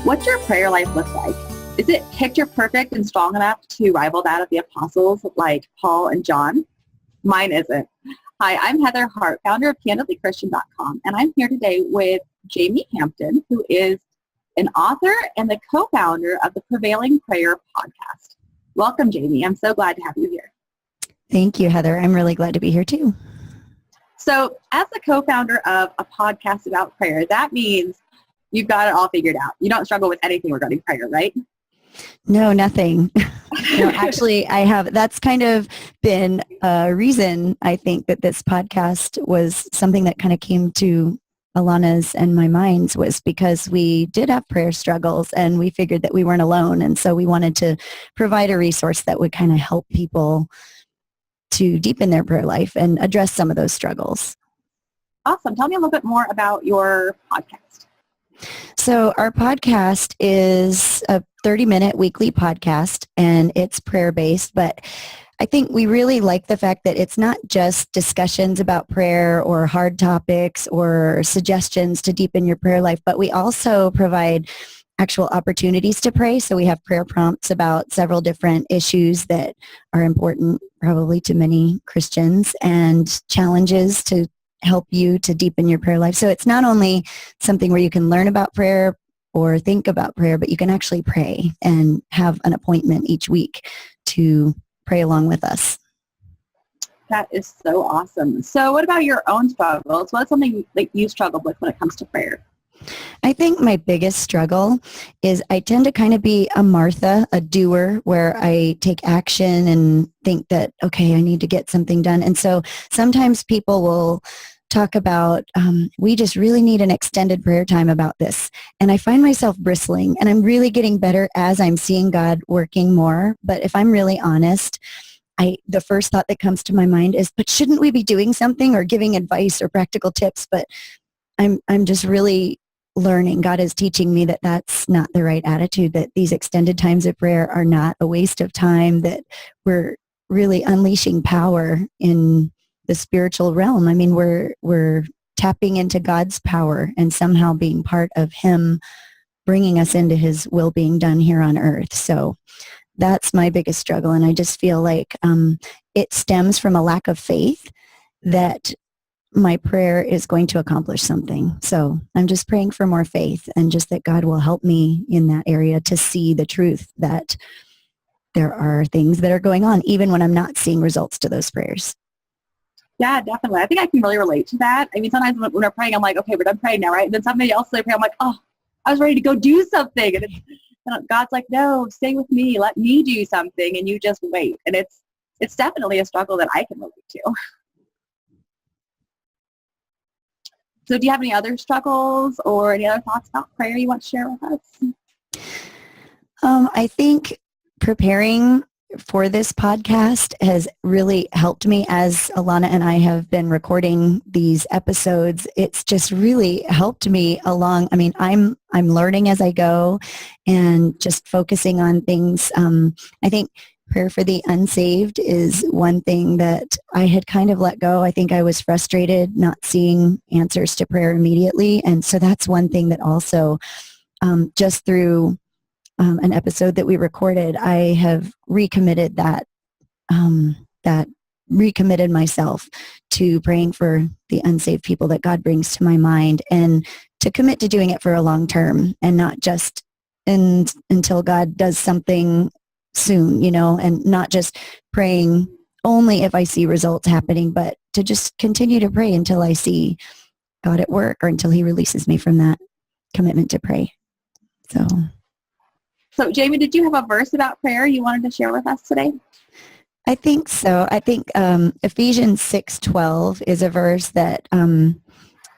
What's your prayer life look like? Is it picture perfect and strong enough to rival that of the apostles like Paul and John? Mine isn't. Hi, I'm Heather Hart, founder of CandidlyChristian.com, and I'm here today with Jamie Hampton, who is an author and the co-founder of the Prevailing Prayer podcast. Welcome, Jamie. I'm so glad to have you here. Thank you, Heather. I'm really glad to be here too. So as the co-founder of a podcast about prayer, that means you've got it all figured out. You don't struggle with anything regarding prayer, right? No, nothing. No, actually, I have. That's kind of been a reason I think that this podcast was something that kind of came to Alana's and my minds, was because we did have prayer struggles and we figured that we weren't alone. And so we wanted to provide a resource that would kind of help people to deepen their prayer life and address some of those struggles. Awesome. Tell me a little bit more about your podcast. So our podcast is a 30-minute weekly podcast, and it's prayer-based, but I think we really like the fact that it's not just discussions about prayer or hard topics or suggestions to deepen your prayer life, but we also provide actual opportunities to pray. So we have prayer prompts about several different issues that are important probably to many Christians, and challenges to help you to deepen your prayer life. So it's not only something where you can learn about prayer or think about prayer, but you can actually pray and have an appointment each week to pray along with us. That is so awesome. So what about your own struggles? What's something that you struggled with when it comes to prayer? I think my biggest struggle is I tend to kind of be a Martha, a doer, where I take action and think that, okay, I need to get something done. And so sometimes people will talk about, we just really need an extended prayer time about this. And I find myself bristling, and I'm really getting better as I'm seeing God working more. But if I'm really honest, the first thought that comes to my mind is, but shouldn't we be doing something or giving advice or practical tips? But I'm just really learning. God is teaching me that that's not the right attitude, that these extended times of prayer are not a waste of time, that we're really unleashing power in the spiritual realm. I mean, we're tapping into God's power and somehow being part of Him bringing us into His will being done here on earth. So that's my biggest struggle. And I just feel like it stems from a lack of faith that my prayer is going to accomplish something. So I'm just praying for more faith, and just that God will help me in that area to see the truth that there are things that are going on, even when I'm not seeing results to those prayers. Yeah, definitely. I think I can really relate to that. I mean, sometimes when we're praying, I'm like, okay, we're done praying now, right? And then somebody else is praying, I'm like, oh, I was ready to go do something. And God's like, no, stay with me. Let me do something. And you just wait. And it's definitely a struggle that I can relate to. So do you have any other struggles or any other thoughts about prayer you want to share with us? I think preparing for this podcast has really helped me as Alana and I have been recording these episodes. It's just really helped me along. I mean, I'm learning as I go, and just focusing on things. I think prayer for the unsaved is one thing that I had kind of let go. I think I was frustrated not seeing answers to prayer immediately. And so that's one thing that also, just through an episode that we recorded, I have recommitted recommitted myself to praying for the unsaved people that God brings to my mind, and to commit to doing it for a long term, and not just until God does something soon, and not just praying only if I see results happening, but to just continue to pray until I see God at work, or until He releases me from that commitment to pray. So Jamie, did you have a verse about prayer you wanted to share with us today? I think so. I think Ephesians 6:12 is a verse that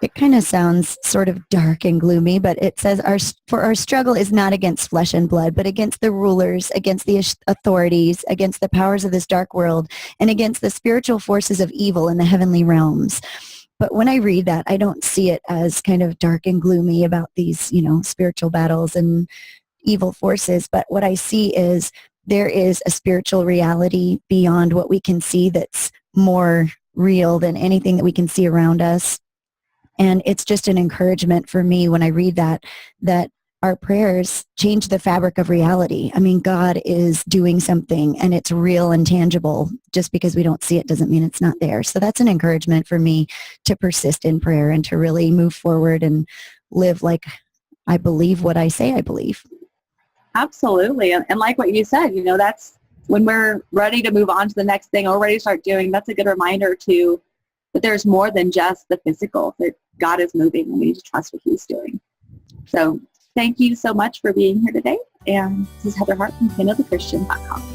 it kind of sounds sort of dark and gloomy, but it says, for our struggle is not against flesh and blood, but against the rulers, against the authorities, against the powers of this dark world, and against the spiritual forces of evil in the heavenly realms. But when I read that, I don't see it as kind of dark and gloomy about these, spiritual battles and evil forces. But what I see is there is a spiritual reality beyond what we can see that's more real than anything that we can see around us. And it's just an encouragement for me when I read that our prayers change the fabric of reality. I mean, God is doing something and it's real and tangible. Just because we don't see it doesn't mean it's not there. So that's an encouragement for me to persist in prayer and to really move forward and live like I believe what I say I believe. Absolutely. And like what you said, that's when we're ready to move on to the next thing or ready to start doing, that's a good reminder too, that there's more than just the physical, that God is moving and we need to trust what he's doing. So thank you so much for being here today. And this is Heather Hart from CandidlyChristian.com.